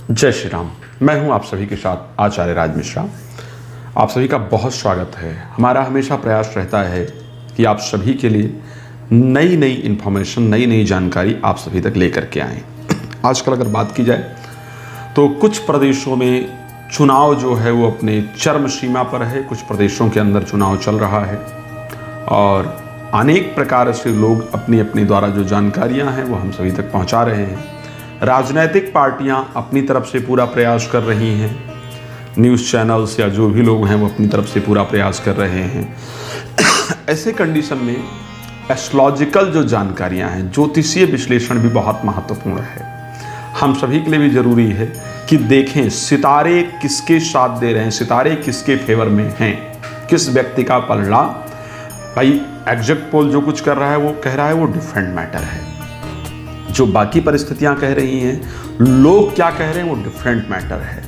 जय श्री राम। मैं हूं आप सभी के साथ आचार्य राज मिश्रा। आप सभी का बहुत स्वागत है। हमारा हमेशा प्रयास रहता है कि आप सभी के लिए नई नई इन्फॉर्मेशन, नई नई जानकारी आप सभी तक लेकर के आएँ। आजकल अगर बात की जाए तो कुछ प्रदेशों में चुनाव जो है वो अपने चरम सीमा पर है। कुछ प्रदेशों के अंदर चुनाव चल रहा है और अनेक प्रकार से लोग अपनी अपनी द्वारा जो जानकारियां हैं वो हम सभी तक पहुंचा रहे हैं। राजनीतिक पार्टियां अपनी तरफ से पूरा प्रयास कर रही हैं, न्यूज़ चैनल्स या जो भी लोग हैं वो अपनी तरफ से पूरा प्रयास कर रहे हैं। ऐसे कंडीशन में एस्ट्रोलॉजिकल जो जानकारियां हैं, ज्योतिषीय विश्लेषण भी बहुत महत्वपूर्ण है। हम सभी के लिए भी ज़रूरी है कि देखें सितारे किसके साथ दे रहे हैं, सितारे किसके फेवर में हैं, किस व्यक्ति का पलड़ा। भाई एग्जैक्ट पोल जो कुछ कर रहा है वो कह रहा है वो डिफरेंट मैटर है, जो बाकी परिस्थितियां कह रही हैं, लोग क्या कह रहे हैं वो डिफरेंट मैटर है।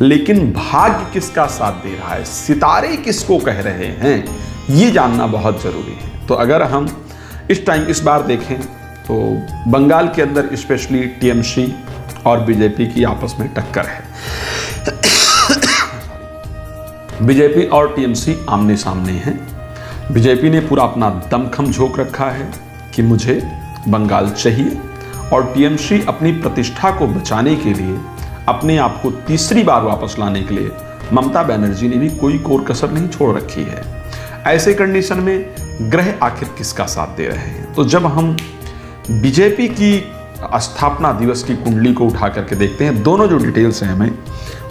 लेकिन भाग्य किसका साथ दे रहा है, सितारे किसको कह रहे हैं, ये जानना बहुत ज़रूरी है। तो अगर हम इस बार देखें तो बंगाल के अंदर स्पेशली टीएमसी और बीजेपी की आपस में टक्कर है। बीजेपी और टीएमसी आमने सामने हैं। बीजेपी ने पूरा अपना दमखम झोंक रखा है कि मुझे बंगाल चाहिए, और टीएमसी अपनी प्रतिष्ठा को बचाने के लिए, अपने आप को तीसरी बार वापस लाने के लिए ममता बनर्जी ने भी कोई कोर कसर नहीं छोड़ रखी है। ऐसे कंडीशन में ग्रह आखिर किसका साथ दे रहे हैं? तो जब हम बीजेपी की स्थापना दिवस की कुंडली को उठा करके देखते हैं, दोनों जो डिटेल्स हैं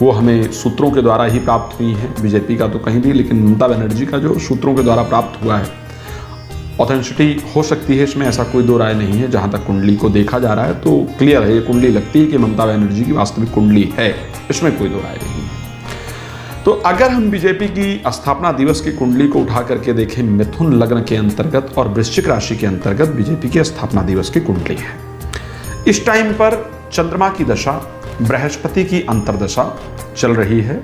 वो हमें सूत्रों के द्वारा ही प्राप्त हुई हैं। बीजेपी का तो कहीं भी, लेकिन ममता बनर्जी का जो सूत्रों के द्वारा प्राप्त हुआ है, ऑथेंटिसिटी हो सकती है, इसमें ऐसा कोई दो राय नहीं है। जहां तक कुंडली को देखा जा रहा है तो क्लियर है, ये कुंडली लगती है कि ममता बनर्जी की वास्तविक कुंडली है, इसमें कोई दो राय नहीं है। तो अगर हम बीजेपी की स्थापना दिवस की कुंडली को उठा करके देखें, मिथुन लग्न के अंतर्गत और वृश्चिक राशि के अंतर्गत बीजेपी की स्थापना दिवस की कुंडली है। इस टाइम पर चंद्रमा की दशा, बृहस्पति की अंतर्दशा चल रही है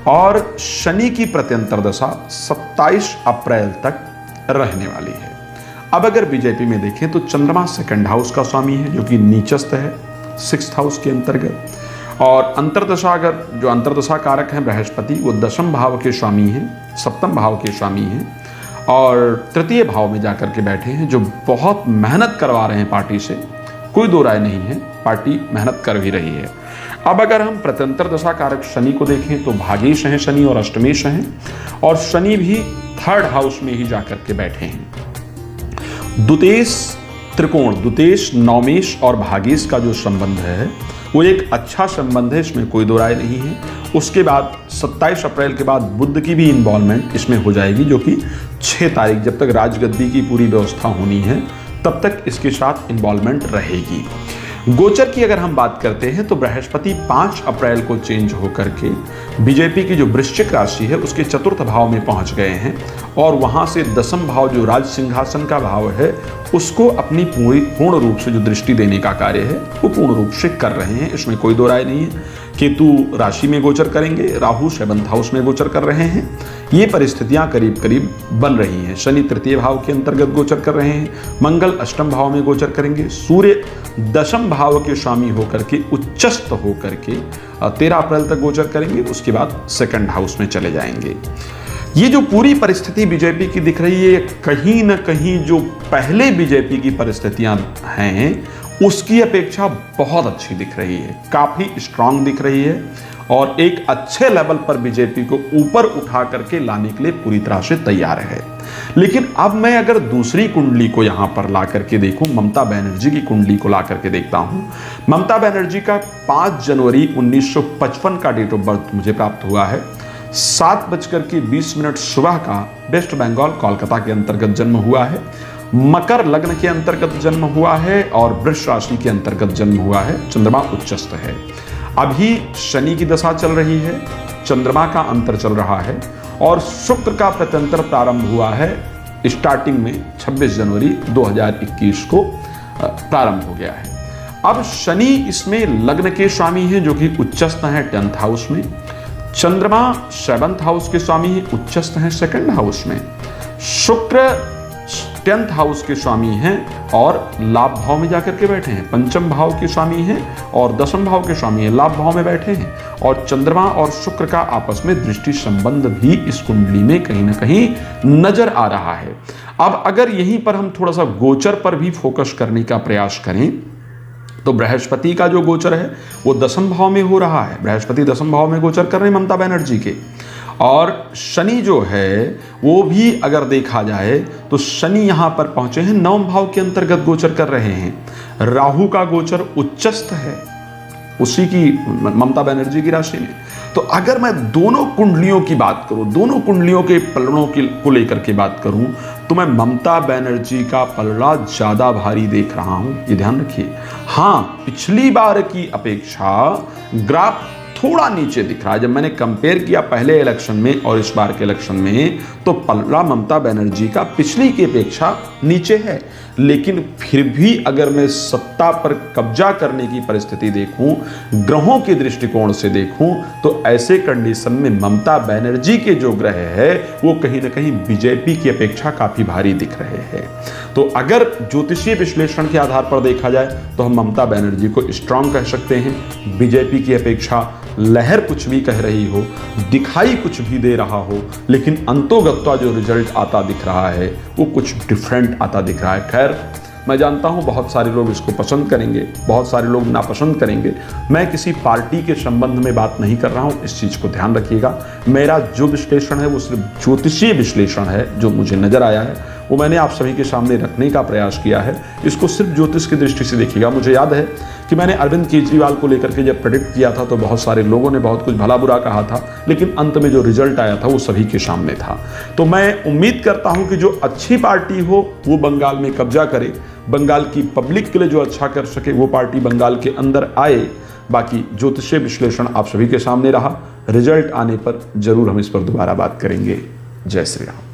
और शनि की प्रत्यंतर दशा 27 अप्रैल तक रहने वाली है। अब अगर बीजेपी में देखें तो चंद्रमा सेकंड हाउस का स्वामी है, जो कि नीचस्थ है 6th हाउस के अंतर्गत, और अंतर्दशा, अगर जो अंतर्दशा कारक है बृहस्पति, वो 10वें भाव के स्वामी हैं, 7वें भाव के स्वामी हैं और 3य भाव में जाकर के बैठे हैं, जो बहुत मेहनत करवा रहे हैं पार्टी से। कोई दो राय नहीं है, पार्टी मेहनत कर भी रही है। अब अगर हम प्रत्यंतर दशा कारक शनि को देखें तो भागेश हैं शनि और अष्टमेश हैं, और शनि भी 3rd हाउस में ही जाकर के बैठे हैं। द्वितेश त्रिकोण, द्वितेश, नवमेश और भागेश का जो संबंध है वो एक अच्छा संबंध है, इसमें कोई दो राय नहीं है। उसके बाद 27 अप्रैल के बाद बुध की भी इन्वॉल्वमेंट इसमें हो जाएगी, जो कि 6 तारीख, जब तक राजगद्दी की पूरी व्यवस्था होनी है तब तक इसके साथ इन्वॉल्वमेंट रहेगी। गोचर की अगर हम बात करते हैं तो बृहस्पति 5 अप्रैल को चेंज होकर के बीजेपी की जो वृश्चिक राशि है उसके 4th भाव में पहुंच गए हैं, और वहां से 10वां भाव जो राज सिंहासन का भाव है उसको अपनी पूर्ण रूप से जो दृष्टि देने का कार्य है वो पूर्ण रूप से कर रहे हैं, इसमें कोई दो राय नहीं है। केतु राशि में गोचर करेंगे, राहु 7th हाउस में गोचर कर रहे हैं। ये परिस्थितियां करीब करीब बन रही हैं। शनि 3य भाव के अंतर्गत गोचर कर रहे हैं, मंगल 8वें भाव में गोचर करेंगे, सूर्य 10वें भाव के स्वामी होकर के उच्चस्थ होकर के 13 अप्रैल तक गोचर करेंगे। उसके बाद 2nd हाउस में चले जाएंगे। ये जो पूरी परिस्थिति बीजेपी की दिख रही है, कहीं ना कहीं जो पहले बीजेपी की परिस्थितियां हैं उसकी अपेक्षा बहुत अच्छी दिख रही है, काफी स्ट्रांग दिख रही है, और एक अच्छे लेवल पर बीजेपी को ऊपर उठा करके लाने के लिए पूरी तरह से तैयार है। लेकिन अब मैं अगर दूसरी कुंडली को यहां पर ला करके देखूं, ममता बनर्जी की कुंडली को ला करके देखता हूं, ममता बनर्जी का 5 जनवरी 1955 का डेट ऑफ बर्थ मुझे प्राप्त हुआ है। 7:20 सुबह का वेस्ट बंगाल कोलकाता के अंतर्गत जन्म हुआ है। मकर लग्न के अंतर्गत जन्म हुआ है और वृष राशि के अंतर्गत जन्म हुआ है। चंद्रमा उच्चस्थ है। अभी शनि की दशा चल रही है, चंद्रमा का अंतर चल रहा है, और शुक्र का प्रत्यंतर प्रारंभ हुआ है स्टार्टिंग में 26 जनवरी 2021 को प्रारंभ हो गया है। अब शनि इसमें लग्न के स्वामी हैं, जो कि उच्चस्थ हैं 10th हाउस में। चंद्रमा 7th हाउस के स्वामी हैं, उच्चस्थ हैं 2nd हाउस में। शुक्र 10th हाउस के स्वामी हैं और लाभ भाव में जाकर के बैठे हैं, पंचम भाव के स्वामी हैं और दसम भाव के स्वामी हैं, लाभ भाव में बैठे हैं, और चंद्रमा और शुक्र का आपस में दृष्टि संबंध भी इस कुंडली में कहीं ना कहीं नजर आ रहा है। अब अगर यहीं पर हम थोड़ा सा गोचर पर भी फोकस करने का प्रयास करें तो बृहस्पति का जो गोचर है वो दसम भाव में हो रहा है, बृहस्पति दसम भाव में गोचर कर रहे हैं ममता बनर्जी के, और शनि जो है वो भी अगर देखा जाए तो शनि यहाँ पर पहुंचे हैं, नवम भाव के अंतर्गत गोचर कर रहे हैं। राहु का गोचर उच्चस्थ है उसी की ममता बनर्जी की राशि में। तो अगर मैं दोनों कुंडलियों की बात करूं, दोनों कुंडलियों के पलड़ों को लेकर के बात करूं, तो मैं ममता बनर्जी का पलड़ा ज्यादा भारी देख रहा हूं, ये ध्यान रखिए। हाँ, पिछली बार की अपेक्षा ग्राफ थोड़ा नीचे दिख रहा है। जब मैंने कंपेयर किया पहले इलेक्शन में और इस बार के इलेक्शन में, तो पलड़ा ममता बनर्जी का पिछली की अपेक्षा नीचे है, लेकिन फिर भी अगर मैं सत्ता पर कब्जा करने की परिस्थिति देखूं, ग्रहों के दृष्टिकोण से देखूं, तो ऐसे कंडीशन में ममता बनर्जी के जो ग्रह है वो कहीं ना कहीं बीजेपी की अपेक्षा काफी भारी दिख रहे हैं। तो अगर ज्योतिषीय विश्लेषण के आधार पर देखा जाए तो हम ममता बनर्जी को स्ट्रांग कह सकते हैं। बीजेपी की अपेक्षा लहर कुछ भी कह रही हो, दिखाई कुछ भी दे रहा हो, लेकिन अंतोगत्वा जो रिजल्ट आता दिख रहा है वो कुछ डिफरेंट आता दिख रहा है। खैर, मैं जानता हूं बहुत सारे लोग इसको पसंद करेंगे, बहुत सारे लोग नापसंद करेंगे। मैं किसी पार्टी के संबंध में बात नहीं कर रहा हूं, इस चीज़ को ध्यान रखिएगा। मेरा जो विश्लेषण है वो सिर्फ ज्योतिषीय विश्लेषण है, जो मुझे नज़र आया है वो मैंने आप सभी के सामने रखने का प्रयास किया है। इसको सिर्फ ज्योतिष की दृष्टि से देखिएगा। मुझे याद है कि मैंने अरविंद केजरीवाल को लेकर के जब प्रेडिक्ट किया था तो बहुत सारे लोगों ने बहुत कुछ भला बुरा कहा था, लेकिन अंत में जो रिजल्ट आया था वो सभी के सामने था। तो मैं उम्मीद करता हूं कि जो अच्छी पार्टी हो वो बंगाल में कब्जा करे, बंगाल की पब्लिक के लिए जो अच्छा कर सके वो पार्टी बंगाल के अंदर आए। बाकी ज्योतिषीय विश्लेषण आप सभी के सामने रहा, रिजल्ट आने पर जरूर हम इस पर दोबारा बात करेंगे। जय श्री राम।